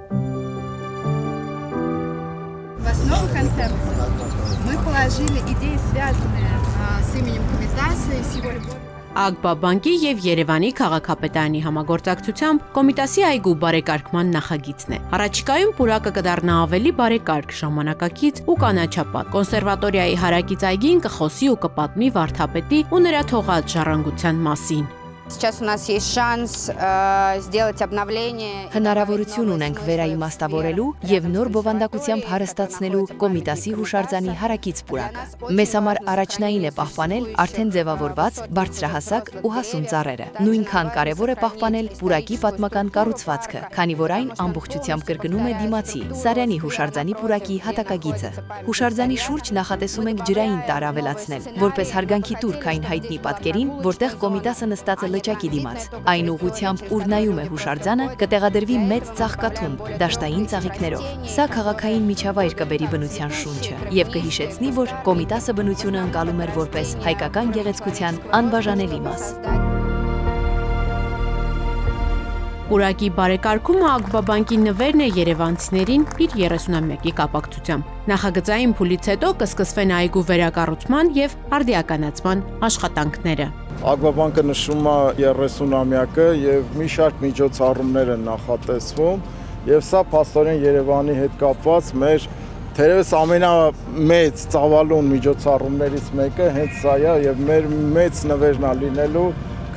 В основу концепции мы положили идеи, связанные с именем Комитаса и с его любовью. Ագբա բանկի եւ Երևանի քաղաքապետարանի համագործակցությամբ Կոմիտասի այգու բարեկարգման նախագիծն է։ Առաջիկայում պուրակը կդառնա ավելի բարեկարգ, ժամանակակից ու կանաչապատ։ Կոնսերվատորիայի հարակից այգին կխոսի ու կպատմի վարդապետի ու նրա թողած ժառանգության մասին։ Сейчас у нас есть шанс сделать обновление. Հնարավորություն ունենք վերաիմաստավորելու եւ նոր բովանդակությամբ հարստացնելու Կոմիտասի հուշարձանի հարակից պուրակը։ Մեզ համար առաջնային է պահպանել արդեն ձևավորված բարձրահասակ ու հասուն ծառերը։ Նույնքան կարևոր է պահպանել պուրակի պատմական կառուցվածքը, քանի որ այն ամբողջությամբ կրկնում է դիմացի Սարյանի հուշարձանի պուրակի հատակագիծը։ Հուշարձանի շուրջ նախատեսում ենք ջրային տար ավելացնել, որպես հարգանքի տուրք այն հայտնի պատկերին, որտեղ Կոմիտասը նստած է լճակի դիմաց։ Այն ուղղությամբ, ուր նայում է հուշարձանը, կտեղադրվի մեծ ծաղկաթումբ դաշտային ծաղիկներով։ Սա քաղաքային միջավայր կբերի բնության շունչը եւ կհիշեցնի, որ Կոմիտասը բնությունը ընկալում էր որպես հայկական գեղեցկության անբաժանելի մաս։ Պուրակի բարեկարգումը Ագբա բանկի նվերն է երևանցիներին իր 30-ամյակի կապակցությամբ։ Նախագծային փուլից հետո կսկսվեն այգու վերակառուցման եւ արդիականացման աշխատանքները։ Ագբա բանկը նշում է 30-ամյակը եւ մի շարք միջոցառումներ են նախատեսվում եւ սա փաստորեն Երևանի հետ կապված մեր թերևս ամենամեծ ծավալուն միջոցառումներից մեկը հենց սա է եւ մեր մեծ նվերն է լինելու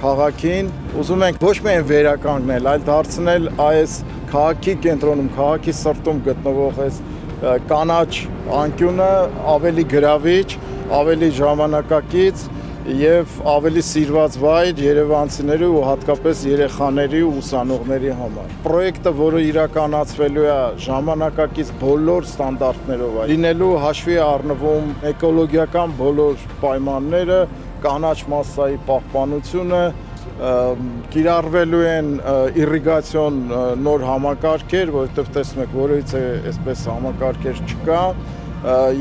քաղաքին։ Ուզում ենք ոչ միայն վերականգնել, այլ դարձնել այս քաղաքի կենտրոնում, քաղաքի սրտում գտնվող այս կանաչ անկյունը ավելի գրավիչ, ավելի ժամանակակից եւ ավելի սիրված վայր երևանցիների ու հատկապես երեխաների ու ուսանողների համար։ Պրոյեկտը, որը իրականացվելու է ժամանակակից բոլոր ստանդարտներով է, լինելու հաշվի առնվում էկոլոգիական բոլոր պայմանները, կանաչ մասսայի պահպանությունը, կիրառվելու են իռիգացիոն նոր համակարգեր, որովհետև տեսնում եք, որից է այսպես համակարգեր չկա,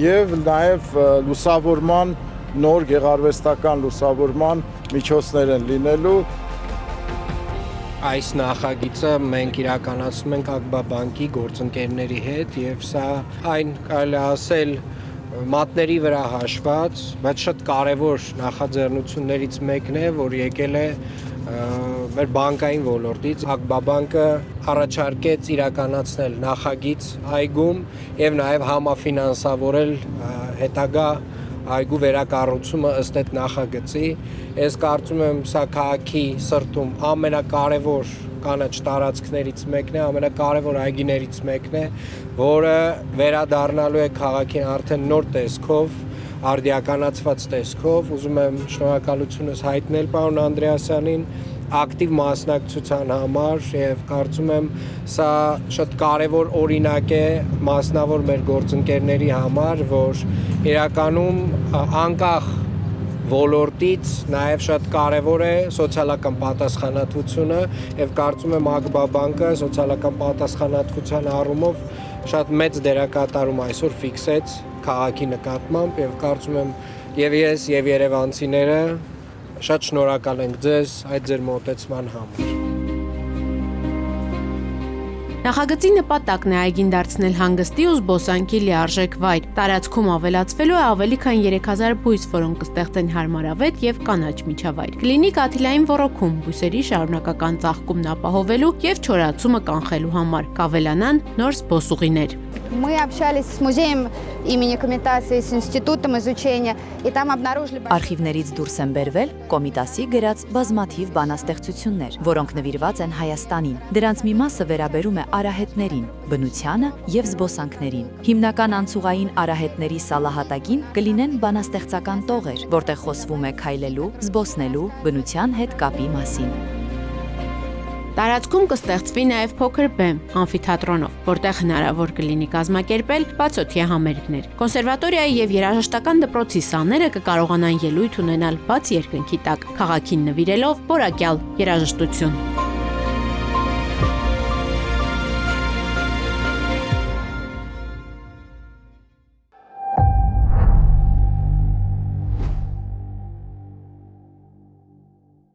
եւ նաեւ լուսավորման նոր գեղարվեստական լուսավորման միջոցներ են լինելու։ Այս նախագիծը մենք իրականացնում ենք Ագբա բանկի գործընկերների հետ եւ սա այն կարելի ասել մատների վրա հաշված, բայց շատ կարևոր նախաձեռնություններից մեկն է, որ եկել է մեր բանկային ոլորտից։ Ագբա բանկը առաջարկեց իրականացնել նախագիծ այգում եւ նաեւ համաֆինանսավորել հետագա այգու վերակառուցումը ըստ այդ նախագծի։ Ես կարծում եմ սա քաղաքի սրտում ամենակարևոր կանաչ տարածքներից մեկն է, ամենակարևոր այգիներից մեկն է, որը վերադառնալու է քաղաքին արդեն նոր տեսքով, արդիականացված տեսքով։ Ուզում եմ շնորհակալությունս հայտնել պարոն Անդրեասյանին ակտիվ մասնակցության համար եւ կարծում եմ սա շատ կարևոր օրինակ է մասնավոր մեր գործընկերների համար, որ իրականում անկախ ոլորտից նաև շատ կարևոր է սոցիալական պատասխանատվությունը եւ կարծում եմ Ագբա բանկը սոցիալական պատասխանատվության առումով շատ մեծ դերակատարում այսօր ֆիքսեց քաղաքի նկատմամբ եւ կարծում եմ եւ ես եւ երևանցիները շատ շնորհակալ ենք ձեզ այդ ձեր մոտեցման համար։ Նախագծի նպատակն է այգին դարձնել հանգստի ու զբոսանքի լիարժեք վայր։ Տարածքում ավելացվելու է ավելի քան 3000 բույս, որոնք կստեղծեն հարմարավետ եւ կանաչ միջավայր։ Կլինի կաթիլային ոռոգում, բույսերի շարունակական ծաղկումն ապահովելու եւ չորացումը կանխելու համար։ Կավելանան նոր զբոսուղիներ։ Мы общались с музеем имени Комитаса и с институтом изучения, и там обнаружили... Արխիվներից դուրս են բերվել Կոմիտասի գրած բազմաթիվ բանաստեղծություններ, որոնք նվիրված են Հայաստանին։ Դրանց մի մասը վերաբերում է արահետներին, բնությանը եւ զբոսանքներին։ Հիմնական անցուղային արահետների սալահատակին կլինեն բանաստեղծական տողեր, որտեղ խոսվում է քայլելու, զբոսնելու, բնության հետ կապի մասին։ Տարածքում կստեղծվի նաև փոքր բեմ ամֆիթատրոնով, որտեղ հնարավոր կլինի կազմակերպել բացօթյա համերգներ։ Կոնսերվատորիայի եւ երաժշտական դպրոցի սաները կկարողանան ելույթ ունենալ բաց երկնքի տակ, քաղաքին նվիրելով որակյալ երաժշտություն։